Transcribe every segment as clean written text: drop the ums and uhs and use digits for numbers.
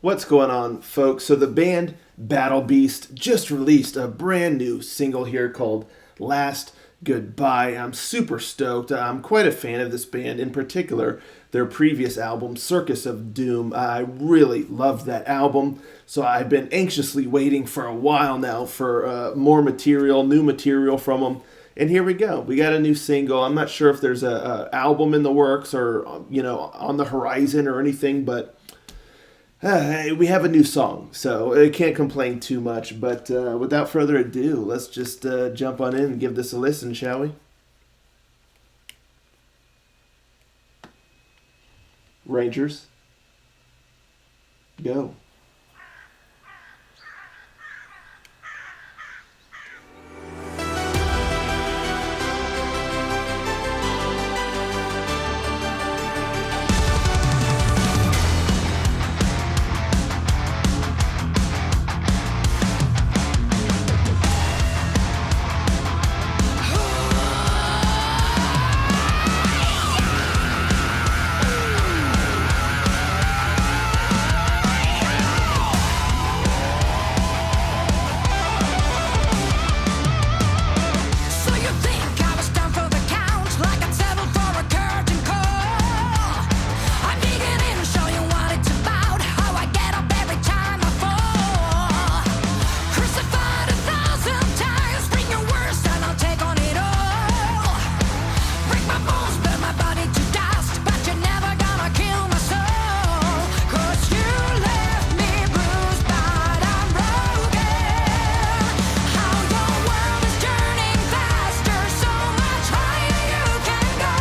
What's going on, folks? So the band Battle Beast just released a brand new single here called Last Goodbye. I'm super stoked. I'm quite a fan of this band, in particular their previous album, Circus of Doom. I really loved that album, so I've been anxiously waiting for a while now for more material, new material from them. And here we go. We got a new single. I'm not sure if there's a album in the works or on the horizon or anything, but we have a new song, so I can't complain too much. But without further ado, let's just jump on in and give this a listen, shall we? Rangers, go. So you think I was down for the count, like I'd settle for a curtain call? I'm digging in, show you what it's about, how I get up every time I fall. Crucified 1,000 times, bring your worst and I'll take on it all. Break my bones, burn my body to dust, but you're never gonna kill my soul. 'Cause you left me bruised, but I'm broken. How your world is turning faster, so much higher you can go.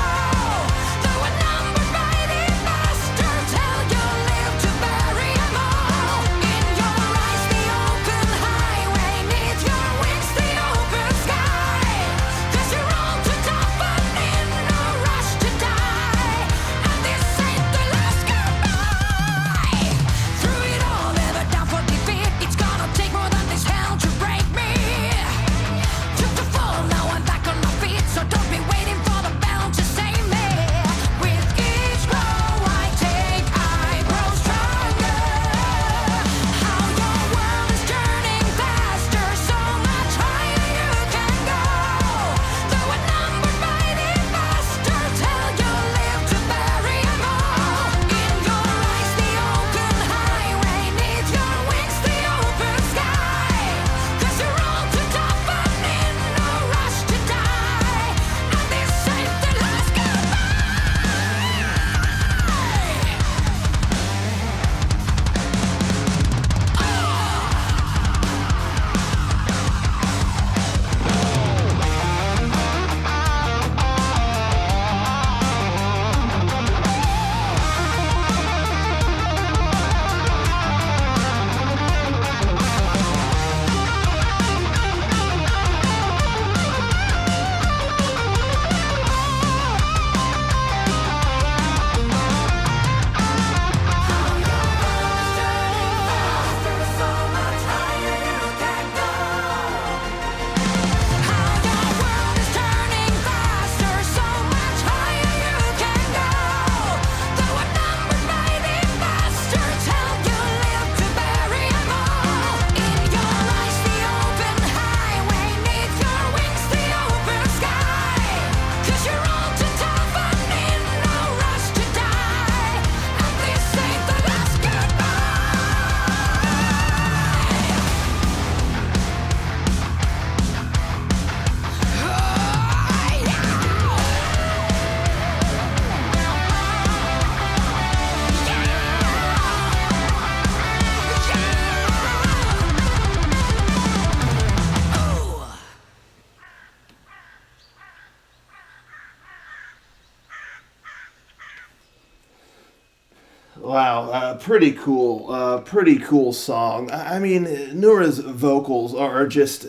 Though we're numbered by the bastards, hell you live to bury 'em all. In your eyes the open highway, neath your wings the open sky. 'Cause you're all too tough and in no rush to die. And this ain't the last goodbye. Through it all, never down for defeat. It's gonna take more than this hell to break me. Took the fall, now I'm back on my feet. So don't be waiting for the bell to save me. With each blow I take, I grow stronger. How your world is turning faster, so much higher you can go. Though we're numbered by the bastards, hell you live to bury 'em all. In your eyes the open highway, neath your wings the open sky. 'Cause you're all too tough and in no rush to die. And this ain't the last Wow, pretty cool song. I mean, Noura's vocals are just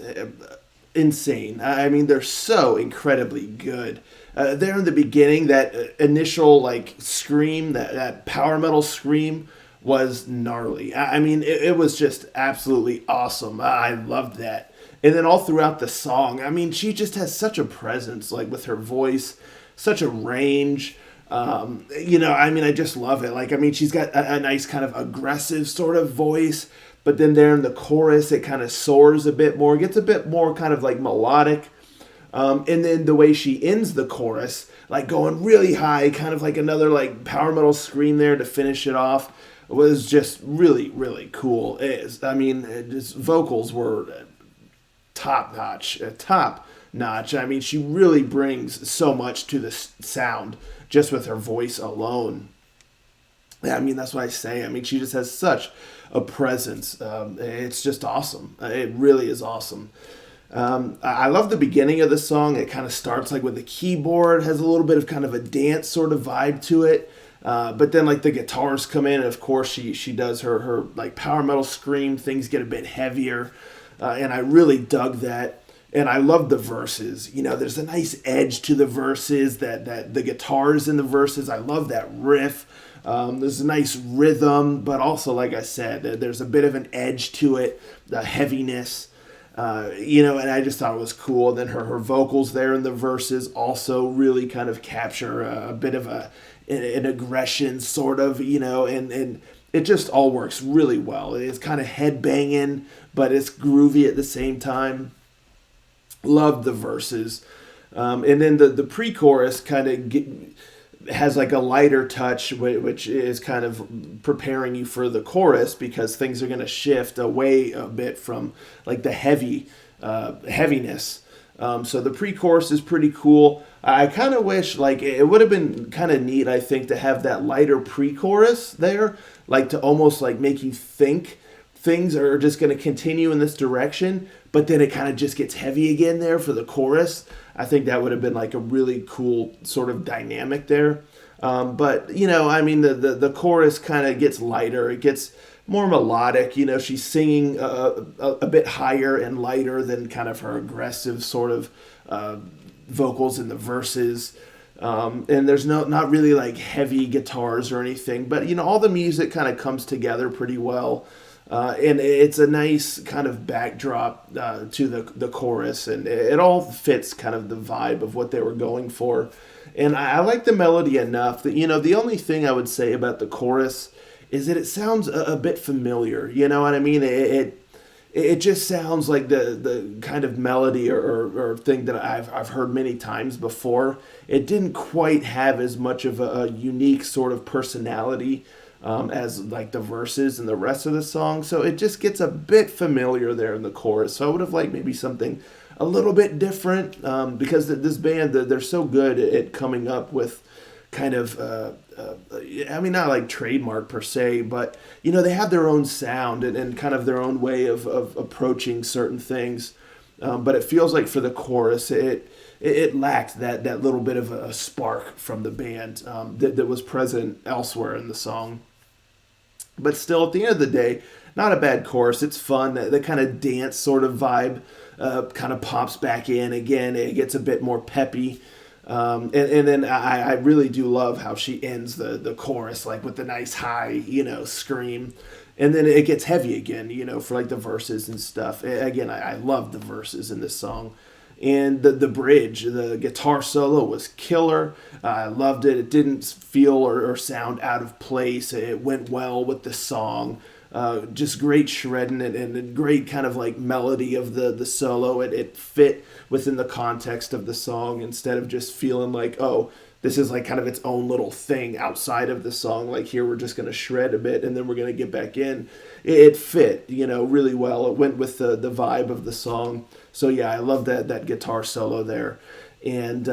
insane. I mean, they're so incredibly good. There in the beginning, that initial like scream, that power metal scream, was gnarly. I mean, it was just absolutely awesome. I loved that. And then all throughout the song, I mean, she just has such a presence, like with her voice, such a range. I mean, I just love it. Like, I mean, she's got a nice kind of aggressive sort of voice, but then there in the chorus, it kind of soars a bit more, gets a bit more kind of like melodic. And then the way she ends the chorus, like going really high, kind of like another like power metal scream there to finish it off, was just really, really cool. I mean, just vocals were top notch, top notch. I mean, she really brings so much to the sound just with her voice alone. Yeah, I mean, that's what I say. I mean, she just has such a presence. It's just awesome. It really is awesome. I love the beginning of the song. It kind of starts like with the keyboard, has a little bit of kind of a dance sort of vibe to it. But then like the guitars come in, and of course she does her like power metal scream. Things get a bit heavier, and I really dug that. And I love the verses. You know, there's a nice edge to the verses, that the guitars in the verses. I love that riff. There's a nice rhythm, but also, like I said, there's a bit of an edge to it, the heaviness. And I just thought it was cool. Then her vocals there in the verses also really kind of capture a bit of an aggression, sort of, and it just all works really well. It's kind of head banging, but it's groovy at the same time. Loved the verses. And then the pre-chorus kind of has like a lighter touch, which is kind of preparing you for the chorus, because things are going to shift away a bit from like the heaviness. So the pre-chorus is pretty cool. I kind of wish like it would have been kind of neat, I think, to have that lighter pre-chorus there, like to almost like make you think things are just going to continue in this direction, but then it kind of just gets heavy again there for the chorus. I think that would have been like a really cool sort of dynamic there. But I mean, the chorus kind of gets lighter. It gets more melodic. She's singing a bit higher and lighter than kind of her aggressive sort of vocals in the verses. And there's not really like heavy guitars or anything, but all the music kind of comes together pretty well. And it's a nice kind of backdrop to the chorus, and it all fits kind of the vibe of what they were going for. And I like the melody enough that, the only thing I would say about the chorus is that it sounds a bit familiar. You know what I mean? It just sounds like the kind of melody or thing that I've heard many times before. It didn't quite have as much of a unique sort of personality as like the verses and the rest of the song. So it just gets a bit familiar there in the chorus. So I would have liked maybe something a little bit different, because this band, they're so good at coming up with kind of, I mean, not like trademark per se, but, they have their own sound and kind of their own way of approaching certain things. But it feels like for the chorus, it lacked that little bit of a spark from the band that was present elsewhere in the song. But still, at the end of the day, not a bad chorus. It's fun. The kind of dance sort of vibe kind of pops back in again. It gets a bit more peppy. And then I really do love how she ends the chorus, like with the nice high, scream. And then it gets heavy again, for like the verses and stuff. Again, I love the verses in this song. And the bridge, the guitar solo was killer. I loved it. It didn't feel or sound out of place. It went well with the song. Just great shredding and great kind of like melody of the solo. It fit within the context of the song instead of just feeling like, oh, this is like kind of its own little thing outside of the song. Like here we're just going to shred a bit and then we're going to get back in. It fit, really well. It went with the vibe of the song. So yeah, I love that guitar solo there. And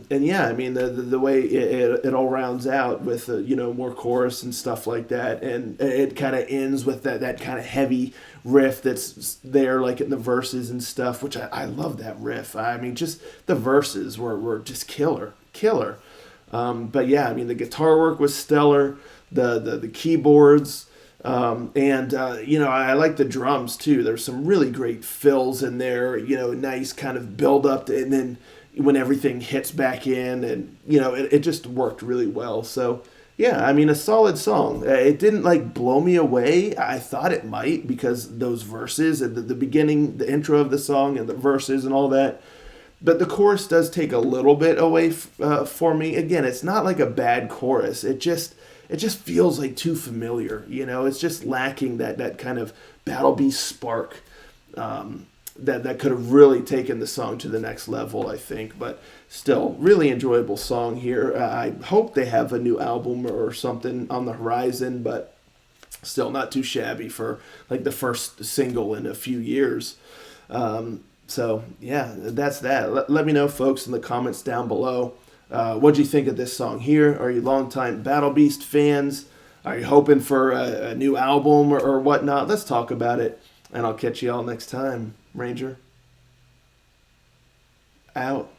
yeah, I mean the way it all rounds out with more chorus and stuff like that, and it kind of ends with that kind of heavy riff that's there like in the verses and stuff, which I love that riff. I mean, just the verses were just killer. But yeah, I mean the guitar work was stellar, the keyboards. I like the drums too. There's some really great fills in there, nice kind of build up, and then when everything hits back in, and it just worked really well. So yeah, I mean, a solid song. It didn't like blow me away. I thought it might, because those verses at the beginning, the intro of the song and the verses and all that, But the chorus does take a little bit away for me. Again, it's not like a bad chorus. It just feels like too familiar. It's just lacking that kind of Battle Beast spark that could have really taken the song to the next level, I think. But still, really enjoyable song here. I hope they have a new album or something on the horizon, but still not too shabby for like the first single in a few years. So yeah, that's that. Let me know, folks, in the comments down below. What do you think of this song here? Are you longtime Battle Beast fans? Are you hoping for a new album or whatnot? Let's talk about it, and I'll catch you all next time. Ranger, out.